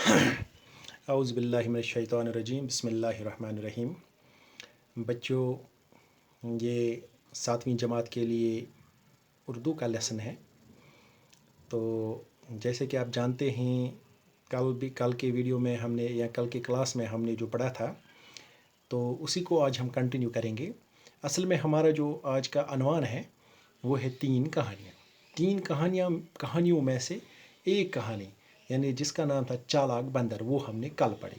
اعوذ باللہ من الشیطان الرجیم، بسم اللہ الرحمن الرحیم۔ بچوں، یہ 7ویں جماعت کے لیے اردو کا لیسن ہے۔ تو جیسے کہ آپ جانتے ہیں، کل کے ویڈیو میں ہم نے یا کل کے کلاس میں ہم نے جو پڑھا تھا، تو اسی کو آج ہم کنٹینیو کریں گے۔ اصل میں ہمارا جو آج کا عنوان ہے وہ ہے 3 کہانیاں۔ 3 کہانیوں میں سے ایک کہانی، یعنی جس کا نام تھا چالاک بندر، وہ ہم نے کل پڑھی۔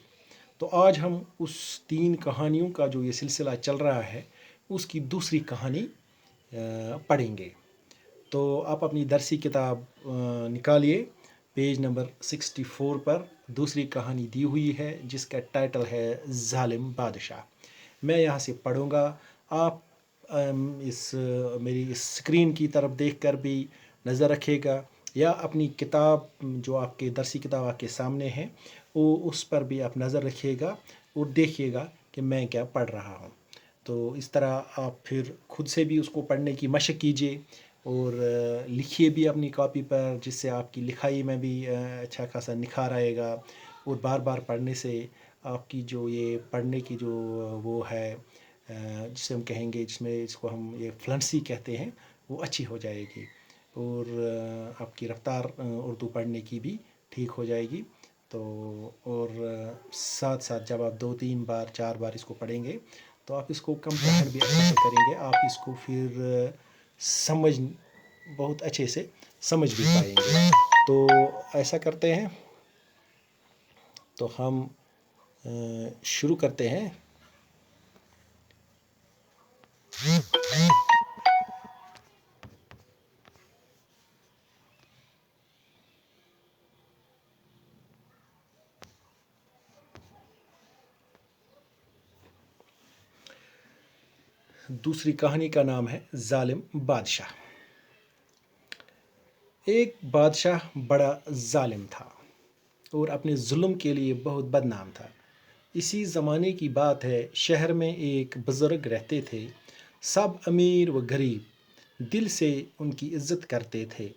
تو آج ہم اس 3 کہانیوں کا جو یہ سلسلہ چل رہا ہے، اس کی دوسری کہانی پڑھیں گے۔ تو آپ اپنی درسی کتاب نکالیے، پیج نمبر 64 پر دوسری کہانی دی ہوئی ہے، جس کا ٹائٹل ہے ظالم بادشاہ۔ میں یہاں سے پڑھوں گا، آپ میری اس اسکرین کی طرف دیکھ کر بھی نظر رکھے گا، یا اپنی کتاب جو آپ کے درسی کتاب آپ کے سامنے ہے، وہ اس پر بھی آپ نظر رکھیے گا اور دیکھیے گا کہ میں کیا پڑھ رہا ہوں۔ تو اس طرح آپ پھر خود سے بھی اس کو پڑھنے کی مشق کیجیے اور لکھیے بھی اپنی کاپی پر، جس سے آپ کی لکھائی میں بھی اچھا خاصا نکھار آئے گا۔ اور بار بار پڑھنے سے آپ کی جو یہ پڑھنے کی جو وہ ہے، جسے ہم کہیں گے، اس کو ہم یہ فلنسی کہتے ہیں، وہ اچھی ہو جائے گی، اور آپ کی رفتار اردو پڑھنے کی بھی ٹھیک ہو جائے گی۔ تو اور ساتھ ساتھ جب آپ 2-3 بار 4 بار اس کو پڑھیں گے، تو آپ اس کو کمپلیٹ بھی اچھے سے کریں گے۔ آپ اس کو پھر بہت اچھے سے سمجھ بھی پائیں گے۔ تو ایسا کرتے ہیں، تو ہم شروع کرتے ہیں۔ دوسری کہانی کا نام ہے ظالم بادشاہ۔ ایک بادشاہ بڑا ظالم تھا اور اپنے ظلم کے لیے بہت بدنام تھا۔ اسی زمانے کی بات ہے، شہر میں ایک بزرگ رہتے تھے۔ سب امیر و غریب دل سے ان کی عزت کرتے تھے۔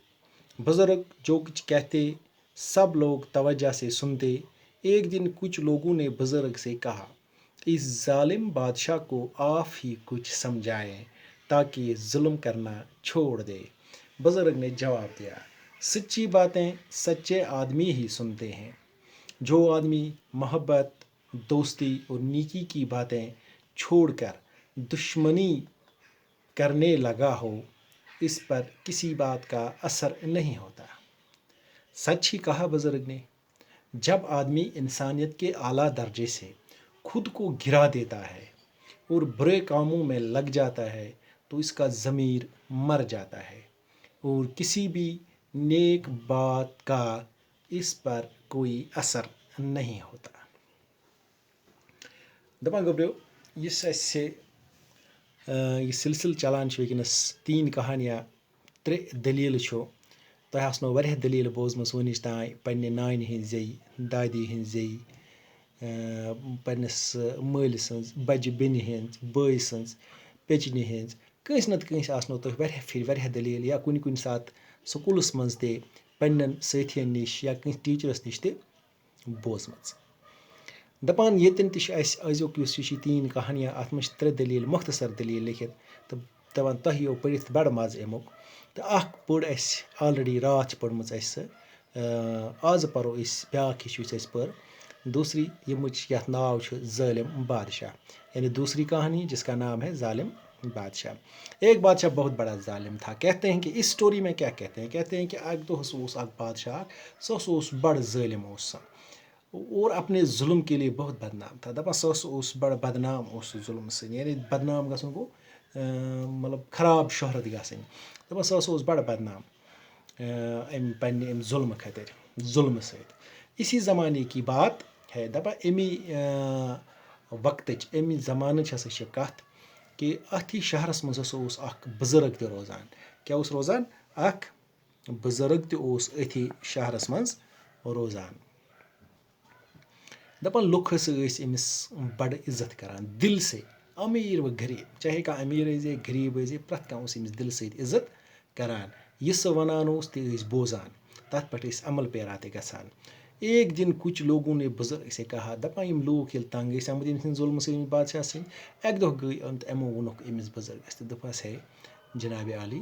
بزرگ جو کچھ کہتے، سب لوگ توجہ سے سنتے۔ ایک دن کچھ لوگوں نے بزرگ سے کہا، اس ظالم بادشاہ کو آپ ہی کچھ سمجھائیں تاکہ یہ ظلم کرنا چھوڑ دے۔ بزرگ نے جواب دیا، سچی باتیں سچے آدمی ہی سنتے ہیں۔ جو آدمی محبت، دوستی اور نیکی کی باتیں چھوڑ کر دشمنی کرنے لگا ہو، اس پر کسی بات کا اثر نہیں ہوتا۔ سچ ہی کہا بزرگ نے۔ جب آدمی انسانیت کے اعلیٰ درجے سے خود کو گرا دیتا ہے اور برے کاموں میں لگ جاتا ہے، تو اس کا ضمیر مر جاتا ہے اور کسی بھی نیک بات کا اس پر کوئی اثر نہیں ہوتا۔ دپان گوبریو، یہ سلسلہ چلان وٕنکٮ۪نس 3 کہانیاں 3 دلیل تۄہہِ آسنو واریاہ دلیل بوزمٕژ وٕنِچ تانۍ، پنٛنہِ نانہِ ہِنٛز زیٚیہِ، دادی ہِنٛز زیٚیہِ، پنٛنِس مٲلۍ سٕنٛز، بَجہِ بیٚنہِ ہِنٛز، بٲے سٕنٛز، پیٚچنہِ ہِنٛز۔ کٲنٛسہِ نَتہٕ کٲنٛسہِ آسنو تۄہہِ واریاہ پھِرِ واریاہ دلیل، یا کُنہِ ساتہٕ سکوٗلَس منٛز تہِ پنٛنٮ۪ن سٲتھیَن نِش یا کٲنٛسہِ ٹیٖچرَس نِش تہِ بوزمٕژ۔ دَپان ییٚتٮ۪ن تہِ چھِ اَسہِ أزیُک یُس یہِ چھِ 3 کہانیاں، اَتھ منٛز چھِ 3 دلیل، مختصر دلیل لیکھِتھ، تہٕ دَپان تۄہہِ یِیو پٔرِتھ بَڑٕ مَزٕ اَمیُک۔ تہٕ اَکھ پٔر اَسہِ آلرٔڈی، راتھ چھِ پٔرمٕژ اَسہِ سۄ، آزٕ پَرو أسۍ بیٛاکھ ہِش یُس اَسہِ پٔر، دوسری، ییٚمِچ یَتھ ناو چھُ ظالم بادشاہ، یعنی دوسری کہانی جس کا نام ہے ظالم بادشاہ۔ ایک بادشاہ بہت بڑا ظالم تھا۔ کہتے ہیں کہ اس سٹوری میں کیا کہتے ہیں کہ اَکہِ دۄہ اوس اَکھ بادشاہ، سُہ اوس بڑٕ ظٲلم اوس سُہ، اور اپنے ظلم کے لیے بہت بدنام تھا۔ دَپان سُہ اوس بڑٕ بدنام اوس سُہ ظلم سۭتۍ، یعنی بدنام گژھُن گوٚو مطلب خراب شہرت گژھٕنۍ۔ دَپان سُہ اوس بڑٕ بدنام پنٛنہِ اَمہِ ظلمہٕ خٲطرٕ، ظلمہٕ سۭتۍ۔ اسی زمانے کی بات ہے، دَپان اَمی وقتٕچ، اَمہِ زمانٕچ ہسا چھِ کَتھ، کہ اَتھی شہرَس منٛز ہسا اوس اَکھ بُزرگ تہِ روزان۔ کیٛاہ اوس روزان؟ اَکھ بُزرگ تہِ اوس أتھی شہرَس منٛز روزان۔ دَپان لُکھ ہسا ٲسۍ أمِس بڑٕ عزت کران دِل سے، أمیٖر و غریٖب، چاہے کانٛہہ أمیٖر ٲسۍ غریٖب ٲسۍ، پرٛٮ۪تھ کانٛہہ اوس أمِس دِلہٕ سۭتۍ عزت کران۔ یہِ سُہ وَنان اوس تہِ ٲسۍ بوزان، تَتھ پٮ۪ٹھ ٲسۍ عمل پیرا تہِ گژھان۔ ایک دن کچھ لوگوں نے بزرگ سے کہا دپان یِم لوٗکھ ییٚلہِ تنٛگ ٲسۍ آمٕتۍ أمۍ سٕنٛدِ ظُلمہٕ سۭتۍ أمِس بادشاہ سٕنٛدۍ اَکہِ دۄہ گٔے تہٕ یِمو ووٚنُکھ أمِس بُزرگَس تہٕ دوٚپہَس ہے جناب عالی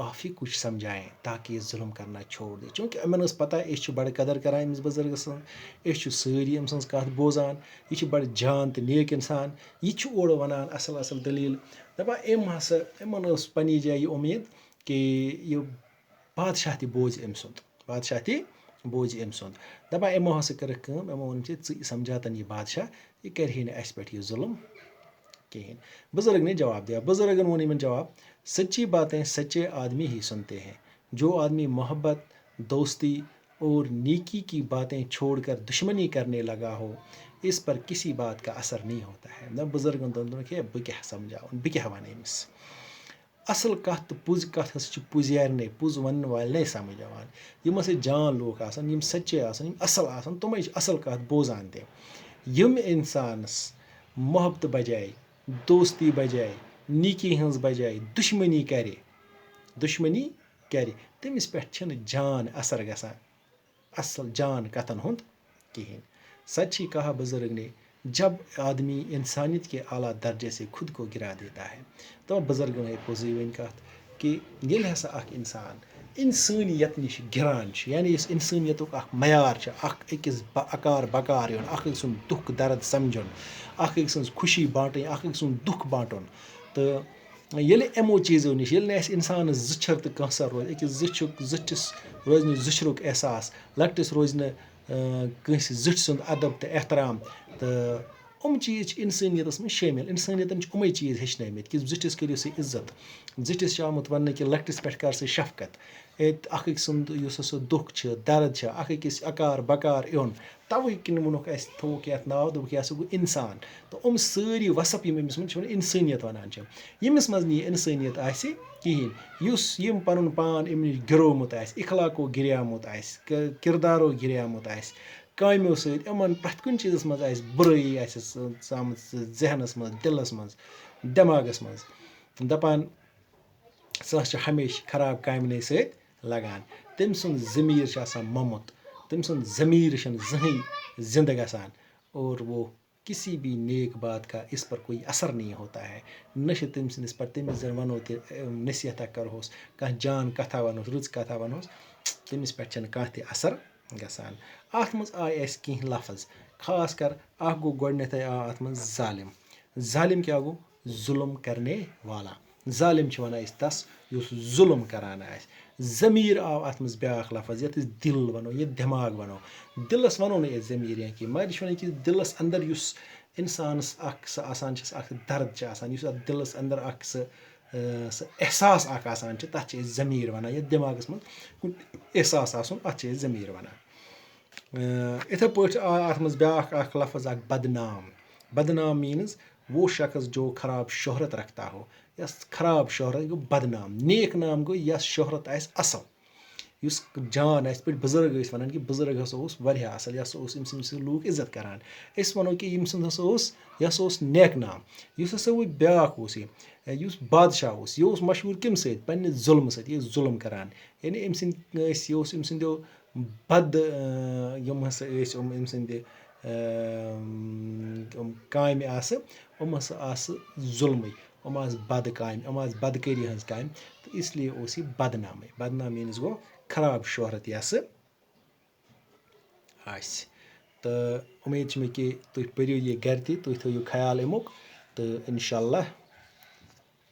آپ ہی کچھ سمجھائیں تاکہ یہ ظلم کرنا چھوڑ دے چوٗنٛکہِ یِمن ٲس پَتہ أسۍ چھِ بَڑٕ قدر کران أمِس بُزرگَس سٕنٛز أسۍ چھِ سٲری أمۍ سٕنٛز کَتھ بوزان یہِ چھِ بَڑٕ جان تہٕ نیک اِنسان یہِ چھُ اورٕ وَنان اَصٕل اَصٕل دٔلیٖل دَپان یِمن ٲس پنٛنہِ جایہِ یہِ اُمید کہِ یہِ بادشاہ تہِ بوزِ أمۍ سُنٛد بوزِ أمۍ سُنٛد دَپان یِمو ہسا کٔرٕکھ کٲم یِمو ووٚن ژٕ سمجھاتن یہِ بادشاہ یہِ کَرِہے نہٕ اَسہِ پٮ۪ٹھ یہِ ظُلم کِہیٖنۍ بُزرگ نے جواب دیا بُزرگن ووٚن یِمن جواب سچی باتیں سچے آدمی ہی سنتے ہیں جو آدمی محبت دوستی اور نیکی کی باتیں چھوڑ کر دشمنی کرنے لگا ہو اس پر کسی بات کا اثر نہیں ہوتا ہے نہ بُزرگن دوٚپُکھ ہے بہٕ کیٛاہ سمجھاوُن بہٕ کیٛاہ وَنہٕ أمِس اَصٕل کَتھ تہٕ پوٚز کَتھ ہسا چھِ پُزیارنٕے پوٚز وَنہٕ والنٕے سمجھ یِوان یِم ہسا جان لوٗکھ آسان یِم سچے آسان یِم اَصٕل آسان تِمے چھِ اَصٕل کَتھ بوزان تہِ یِم اِنسانَس محبتہٕ بجاے دوستی بجاے نیکی ہٕنٛز بجاے دُشمنی کَرِ تٔمِس پٮ۪ٹھ چھِنہٕ جان اثر گژھان اصل جان کتن ہُنٛد کِہیٖنۍ سچ ہی کہا بزرگ نے جب آدمی انسانیت کے اعلیٰ درجے سے خود کو گرا دیتا ہے تو بزرگن ہے پوٚزٕے ؤنۍ کَتھ کہِ ییٚلہِ ہسا اکھ اِنسان اِنسٲنیت نِش گِران چھُ یعنی یُس اِنسٲنیتُک اکھ معیار چھُ اکھ أکِس اکار بکار یُن اکھ أکۍ سُنٛد دُکھ درد سمجھُن اکھ أکۍ سٕنٛز خوشی بانٹٕنۍ اکھ أکۍ سُنٛد دُکھ بانٹُن تہٕ ییٚلہِ یِمو چیٖزو نِش ییٚلہِ نہٕ اَسہِ اِنسانَس زٕچھر تہٕ کٲنٛسر روزِ أکِس زٕٹھِس روزِ نہٕ زٕچھرُک احساس لۄکٹِس روزِ نہٕ کٲنٛسہِ زٕٹھۍ سُنٛد ادب تہٕ احترام تہٕ یِم چیٖز چھِ اِنسٲنیتَس منٛز شٲمِل اِنسٲنیتَن چھِ یِمے چیٖز ہیٚچھنٲومٕتۍ کہِ زٕٹھِس کٔرِو سا عزت زٕٹھِس چھُ آمُت وَننہٕ کہِ لۄکٹِس پٮ۪ٹھ کر سا شفقت اکھ أکۍ سُنٛد یُس ہسا دُکھ چھُ درد چھِ اکھ أکِس اکار بکار یُن تَوَے کِنۍ ووٚنُکھ اَسہِ تھوٚوُکھ یَتھ ناو دوٚپُکھ یہِ ہسا گوٚو اِنسان تہٕ یِم سٲری وصف یِم أمِس منٛز چھِ وَنان اِنسٲنیت وَنان چھِ ییٚمِس منٛز نہٕ یہِ اِنسٲنیت آسہِ کِہیٖنۍ یُس یِم پَنُن پان اَمہِ نِش گِرومُت آسہِ اِخلاقو گِریومُت آسہِ کِردارو گِریومُت آسہِ کامیو سۭتۍ یِمن پرٛٮ۪تھ کُنہِ چیٖزَس منٛز آسہِ بُرٲیی آسٮ۪س ژامٕژ ذہنَس منٛز دِلَس منٛز دٮ۪ماغَس منٛز دَپان سُہ چھُ ہمیشہِ خراب کامنٕے سۭتۍ لگان تٔمۍ سُنٛد ضمیٖر چھُ آسان موٚمُت تٔمۍ سُنٛد ضمیٖر چھُنہٕ زٕہٕنۍ زِندٕ گژھان اور وہ کسی بھی نیک بات کا اس پر کوئی اثر نہیں ہوتا ہے نہ چھِ تٔمۍ سٕنٛدِس پٮ۪ٹھ تٔمِس زَن وَنو تہِ نصیحتہ کَرہوس کانٛہہ جان کَتھا وَنوس رٕژ کَتھا وَنوس تٔمِس پٮ۪ٹھ چھَنہٕ کانٛہہ تہِ اثر گژھان اَتھ منٛز آے اَسہِ کینٛہہ لفظ خاص کر اکھ گوٚو گۄڈنٮ۪تھٕے آو اَتھ منٛز ظالم کیٛاہ گوٚو ظُلم کرنے والا ظالم چھِ وَنان أسۍ تَس یُس ظُلم کران آسہِ ضمیٖر آو اَتھ منٛز بیٛاکھ لفظ یَتھ أسۍ دِل وَنو یا دٮ۪ماغ وَنو دِلَس وَنو نہٕ أسۍ ضمیٖر یا کینٛہہ مگر یہِ چھُ وَنان کہِ دِلَس اَندَر یُس اِنسانَس اکھ سُہ آسان چھِ اکھ درد چھِ آسان یُس اَتھ دِلَس اَندَر اکھ سُہ احساس اکھ آسان چھِ تَتھ چھِ أسۍ ضمیٖر وَنان یَتھ دٮ۪ماغَس منٛز کُنہِ احساس آسُن اَتھ چھِ أسۍ ضمیٖر وَنان یِتھَے پٲٹھۍ آو اَتھ منٛز بیٛاکھ اکھ لفظ اکھ بدنام میٖنٕز وہ شخص جو خراب شہرت رکھتا ہو یۄس خراب شہرت گوٚو بدنام نیک نام گوٚو یۄس شہرت آسہِ اَصٕل یُس جان آسہِ پٲٹھۍ بُزرگ ٲسۍ وَنان کہِ بُزرگ ہسا اوس واریاہ اَصٕل یہِ ہسا اوس أمۍ سٕنٛدۍ لوٗکھ عزت کران أسۍ وَنو کہِ ییٚمہِ سُنٛد ہسا اوس یہِ ہسا اوس نیک نام یُس ہسا وۄنۍ بیٛاکھ اوس یہِ یُس بادشاہ اوس یہِ اوس مشہوٗر کَمہِ سۭتۍ پنٛنہِ ظُلمہٕ سۭتۍ یہِ ٲسۍ ظُلم کران یعنی أمۍ سٕنٛدۍ ٲسۍ یہِ اوس أمۍ سٕنٛدیو بد یِم ہسا ٲسۍ أمۍ سٕنٛدِ کامہِ آسہٕ یِم ہسا آسہٕ ظُلمٕے یِم آسہٕ بدٕ کامہِ یِم آسہٕ بدکٲری ہٕنٛز کامہِ تہٕ اِسلیے اوس یہِ بدنام میٖنٕز گوٚو خراب شہرت یۄسہٕ آسہِ تہٕ اُمید چھِ مےٚ کہِ تُہۍ پٔرِو یہِ گرِ تہِ تُہۍ تھٲیِو خیال اَمیُک تہٕ اِنشاء اللہ